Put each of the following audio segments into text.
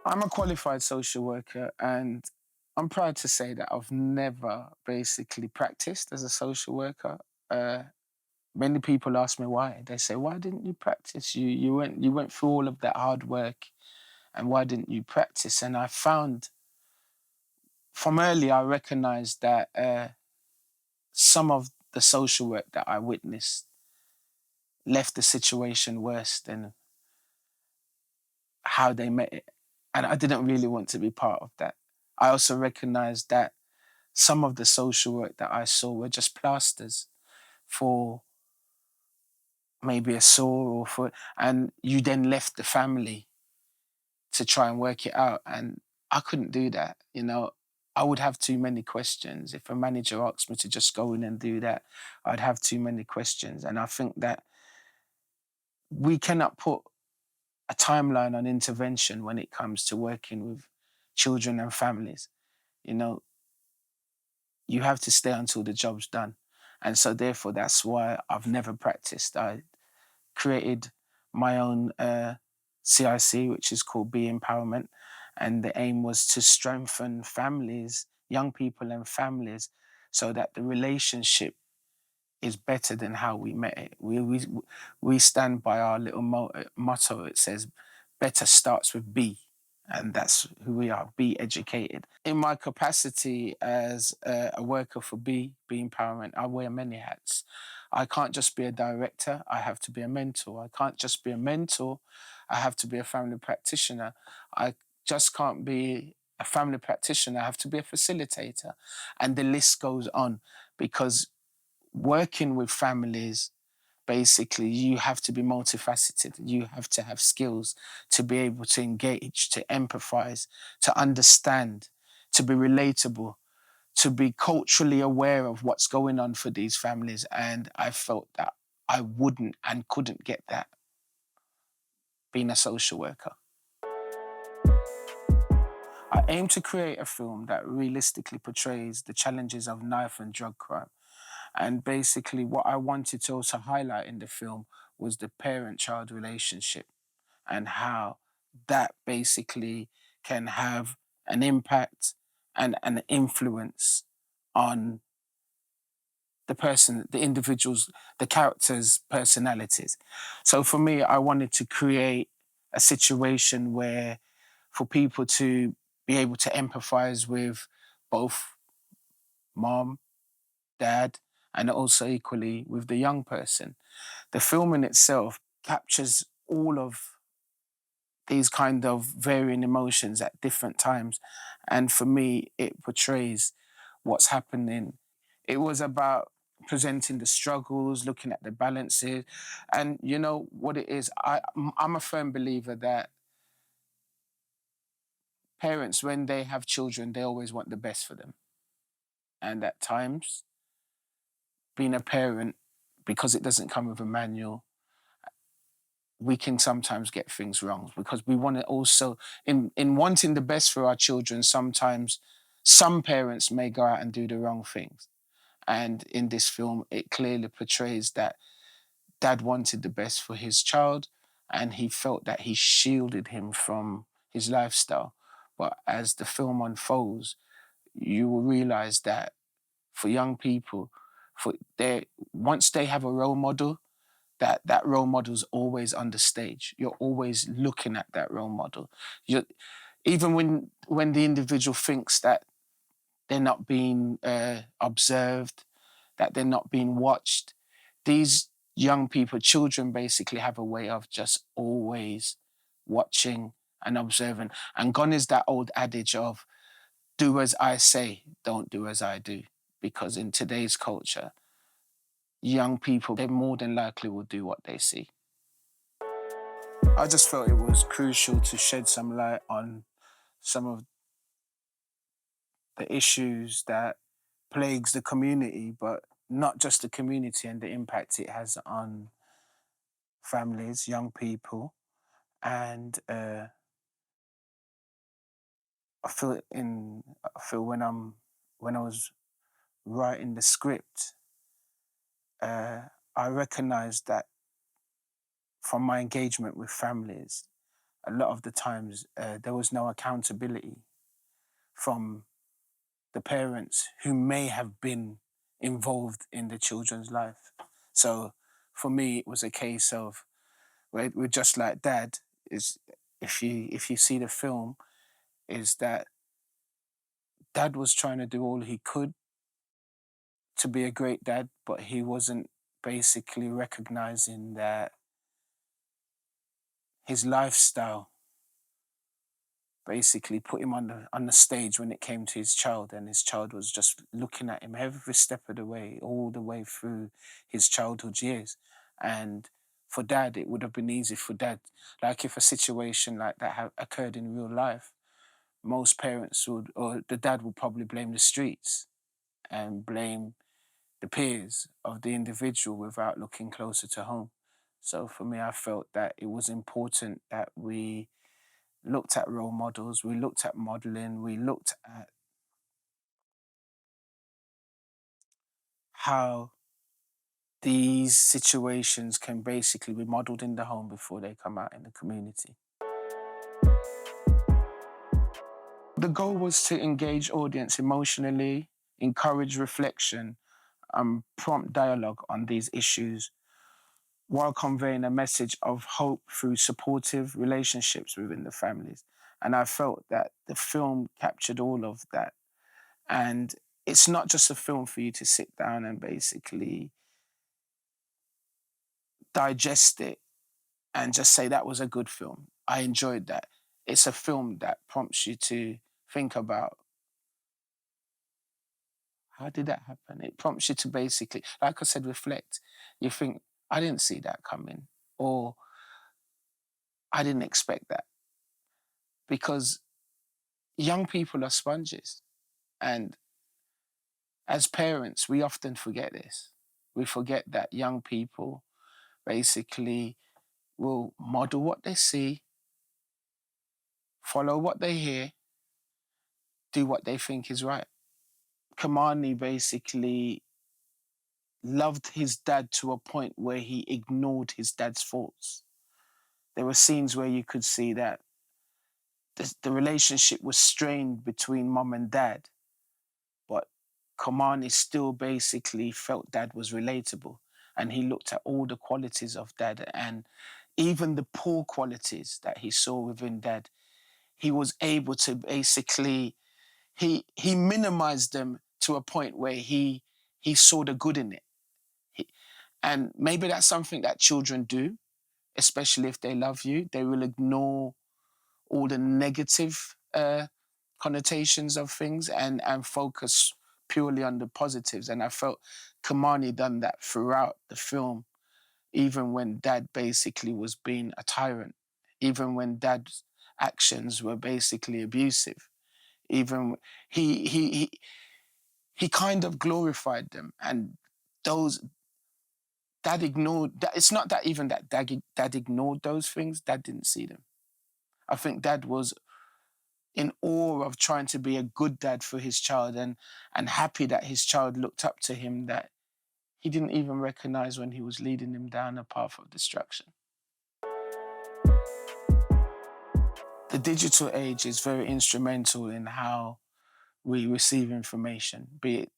I'm a qualified social worker, and I'm proud to say that I've never basically practiced as a social worker. Uh, Many people ask me why. They say, "Why didn't you practice? You went through all of that hard work, and why didn't you practice?" And I found from early, I recognized that some of the social work that I witnessed left the situation worse than how they met it, and I didn't really want to be part of that. I also recognized that some of the social work that I saw were just plasters for maybe a sore or for, and you then left the family to try and work it out. And I couldn't do that. I would have too many questions. If a manager asked me to just go in and do that, I'd have too many questions. And I think that we cannot put a timeline on intervention when it comes to working with children and families. You know, you have to stay until the job's done. And so, therefore, that's why I've never practiced. I created my own CIC, which is called Be Empowerment. And the aim was to strengthen families, young people and families, so that the relationship is better than how we met it. We stand by our little motto. It says, "Better starts with B," and that's who we are. Be educated. In my capacity as a worker for Be Empowerment, I wear many hats. I can't just be a director. I have to be a mentor. I can't just be a mentor. I have to be a family practitioner. I just can't be a family practitioner. I have to be a facilitator, and the list goes on because working with families, basically, you have to be multifaceted. You have to have skills to be able to engage, to empathize, to understand, to be relatable, to be culturally aware of what's going on for these families. And I felt that I wouldn't and couldn't get that being a social worker. I aim to create a film that realistically portrays the challenges of knife and drug crime. And basically, what I wanted to also highlight in the film was the parent child relationship and how that basically can have an impact and an influence on the person, the individuals, the characters' personalities. So for me, I wanted to create a situation where for people to be able to empathize with both mom, dad, and also equally with the young person. The film in itself captures all of these kind of varying emotions at different times. And for me, it portrays what's happening. It was about presenting the struggles, looking at the balances. And you know what it is? I'm a firm believer that parents, when they have children, they always want the best for them. And at times, being a parent, because it doesn't come with a manual, we can sometimes get things wrong because we want to also in wanting the best for our children. Sometimes some parents may go out and do the wrong things, and in this film it clearly portrays that dad wanted the best for his child and he felt that he shielded him from his lifestyle. But as the film unfolds, you will realize that for young people, for their once they have a role model, that role model's always on the stage. You're always looking at that role model. You Even when the individual thinks that they're not being observed, that they're not being watched, these young people, children, basically have a way of just always watching and observing. And gone is that old adage of "do as I say, don't do as I do," because in today's culture, young people, they more than likely will do what they see. I just felt it was crucial to shed some light on some of the issues that plagues the community, but not just the community and the impact it has on families, young people. And I feel when I was writing the script, I recognized that from my engagement with families, a lot of the times there was no accountability from the parents who may have been involved in the children's life. So for me, it was a case of we're just like dad. Is if you see the film, is that dad was trying to do all he could to be a great dad, but he wasn't basically recognizing that his lifestyle basically put him on the stage when it came to his child, and his child was just looking at him every step of the way, all the way through his childhood years. And for dad, it would have been easy for dad, like if a situation like that occurred in real life, most parents would, or the dad would probably blame the streets and blame the peers of the individual without looking closer to home. So for me, I felt that it was important that we looked at role models, we looked at modeling, we looked at how these situations can basically be modeled in the home before they come out in the community. The goal was to engage audience emotionally, encourage reflection, and prompt dialogue on these issues while conveying a message of hope through supportive relationships within the families. And I felt that the film captured all of that. And it's not just a film for you to sit down and basically digest it and just say that was a good film. I enjoyed that. It's a film that prompts you to think about how did that happen? It prompts you to basically, like I said, reflect. You think, I didn't see that coming, or I didn't expect that. Because young people are sponges. And as parents, we often forget this. We forget that young people basically will model what they see, follow what they hear, do what they think is right. Kamani basically loved his dad to a point where he ignored his dad's faults. There were scenes where you could see that the relationship was strained between mom and dad, but Kamani still basically felt dad was relatable. And he looked at all the qualities of dad, and even the poor qualities that he saw within dad, he was able to basically he minimized them to a point where he saw the good in it. And maybe that's something that children do, especially if they love you. They will ignore all the negative connotations of things and focus purely on the positives. And I felt Kamani done that throughout the film, even when dad basically was being a tyrant, even when dad's actions were basically abusive, even he he he he kind of glorified them. And those dad ignored that. It's not that even that dad ignored those things, dad didn't see them. I think dad was in awe of trying to be a good dad for his child, and happy that his child looked up to him, that he didn't even recognize when he was leading him down a path of destruction. The digital age is very instrumental in how we receive information, be it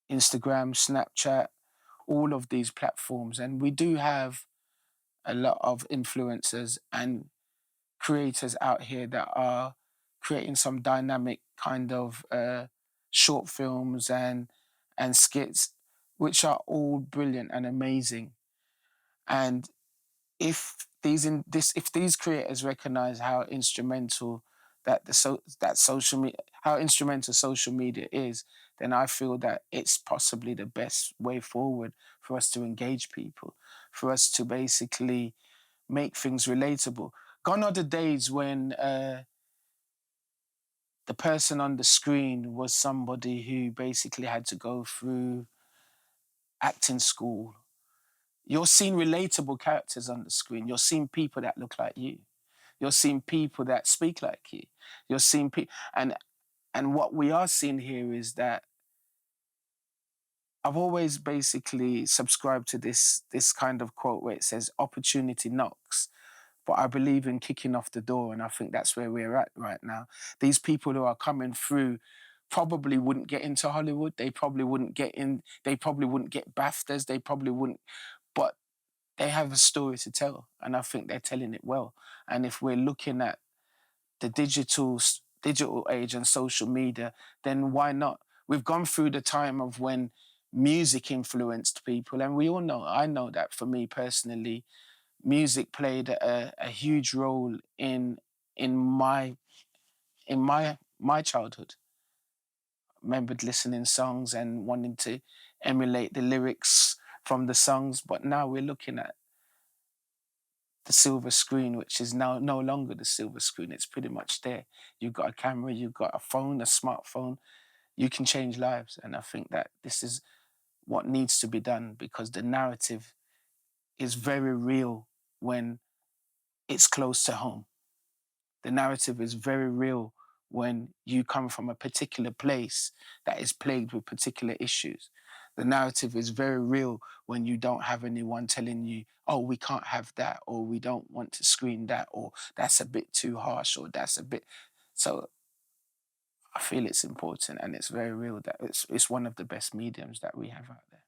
Instagram, Snapchat, all of these platforms. And we do have a lot of influencers and creators out here that are creating some dynamic kind of short films and skits, which are all brilliant and amazing. And if these creators recognize how instrumental that social media how instrumental social media is, then I feel that it's possibly the best way forward for us to engage people, for us to basically make things relatable. Gone are the days when the person on the screen was somebody who basically had to go through acting school. You're seeing relatable characters on the screen. You're seeing people that look like you. You're seeing people that speak like you. You're seeing people, and what we are seeing here is that I've always basically subscribed to this kind of quote where it says opportunity knocks, But I believe in kicking off the door, and I think that's where we're at right now. These people who are coming through probably wouldn't get into Hollywood. They probably wouldn't get in. They probably wouldn't get BAFTAs. They probably wouldn't. But they have a story to tell, and I think they're telling it well. And if we're looking at the digital age and social media, then why not? We've gone through the time of when music influenced people, and we all know. I know that for me personally, music played a huge role in my childhood. Remembered listening songs and wanting to emulate the lyrics from the songs, but now we're looking at the silver screen, which is now no longer the silver screen. It's pretty much there. You've got a camera, you've got a phone, a smartphone. You can change lives, and I think that this is what needs to be done, because the narrative is very real when it's close to home. The narrative is very real when you come from a particular place that is plagued with particular issues. The narrative is very real when you don't have anyone telling you, oh, we can't have that, or we don't want to screen that, or that's a bit too harsh, or that's a bit. So I feel it's important, and it's very real that it's one of the best mediums that we have out there.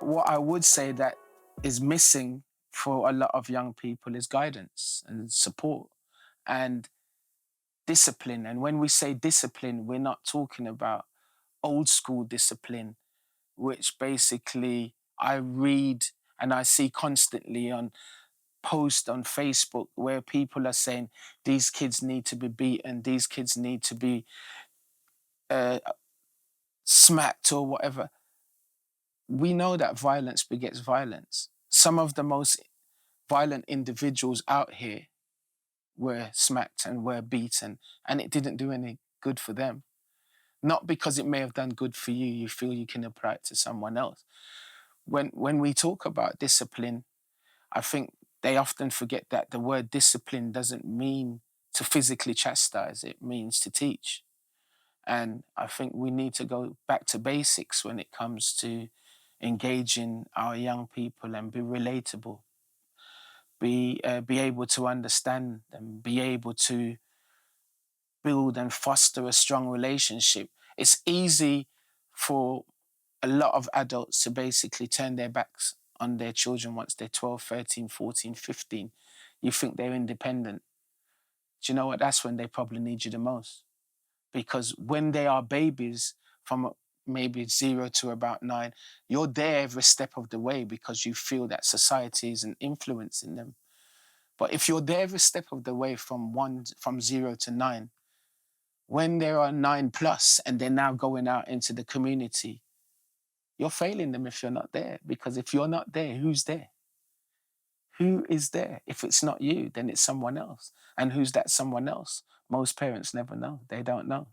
What I would say that is missing for a lot of young people is guidance and support and discipline. And when we say discipline, we're not talking about old school discipline, which basically I read and I see constantly on posts on Facebook where people are saying these kids need to be beaten, these kids need to be uh, smacked or whatever. We know that violence begets violence. Some of the most violent individuals out here were smacked and were beaten, and it didn't do any good for them. Not because it may have done good for you, you feel you can apply it to someone else. When we talk about discipline, I think they often forget that the word discipline doesn't mean to physically chastise, it means to teach. And I think we need to go back to basics when it comes to engaging our young people and be relatable, be able to understand them, be able to build and foster a strong relationship. It's easy for a lot of adults to basically turn their backs on their children once they're 12, 13, 14, 15. You think they're independent. Do you know what? That's when they probably need you the most. Because when they are babies, from maybe 0 to about 9, you're there every step of the way because you feel that society is an influence in them. But if you're there every step of the way from 0 to 9, when there are 9 plus and they're now going out into the community, you're failing them if you're not there. Because if you're not there, who's there? Who is there? If it's not you, then it's someone else. And who's that someone else? Most parents never know. They don't know.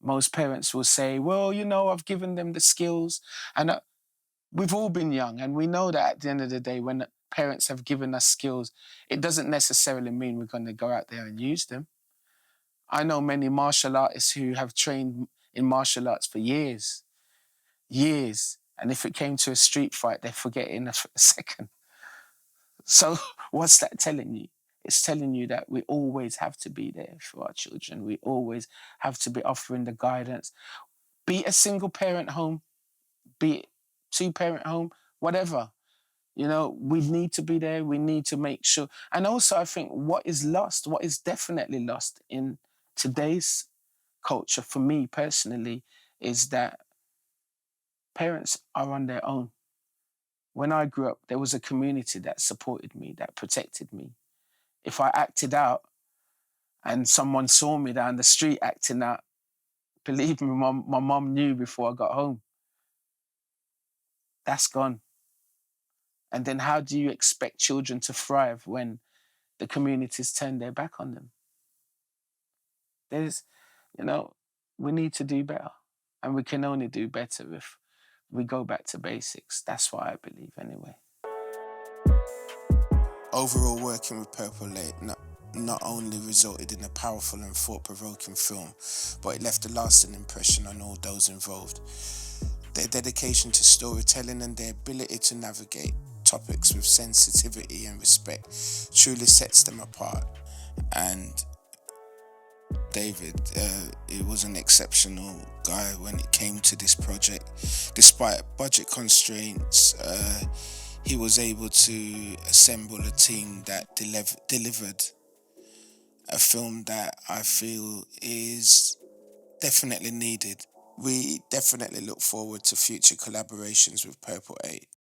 Most parents will say, well, I've given them the skills. And we've all been young, and we know that at the end of the day, when parents have given us skills, it doesn't necessarily mean we're going to go out there and use them. I know many martial artists who have trained in martial arts for years, years. And if it came to a street fight, they forget it in a second. So what's that telling you? It's telling you that we always have to be there for our children. We always have to be offering the guidance. Be it a single parent home, be it 2-parent home, whatever. We need to be there. We need to make sure. And also, I think what is definitely lost in today's culture, for me personally, is that parents are on their own. When I grew up, there was a community that supported me, that protected me. If I acted out and someone saw me down the street acting out, believe me, my mom knew before I got home. That's gone. And then how do you expect children to thrive when the communities turn their back on them? There's, you know, we need to do better. And we can only do better if we go back to basics. That's what I believe anyway. Overall, working with Purple Lake not only resulted in a powerful and thought-provoking film, but it left a lasting impression on all those involved. Their dedication to storytelling and their ability to navigate topics with sensitivity and respect truly sets them apart. And David, he was an exceptional guy when it came to this project. Despite budget constraints, he was able to assemble a team that delivered a film that I feel is definitely needed. We definitely look forward to future collaborations with Purple 8.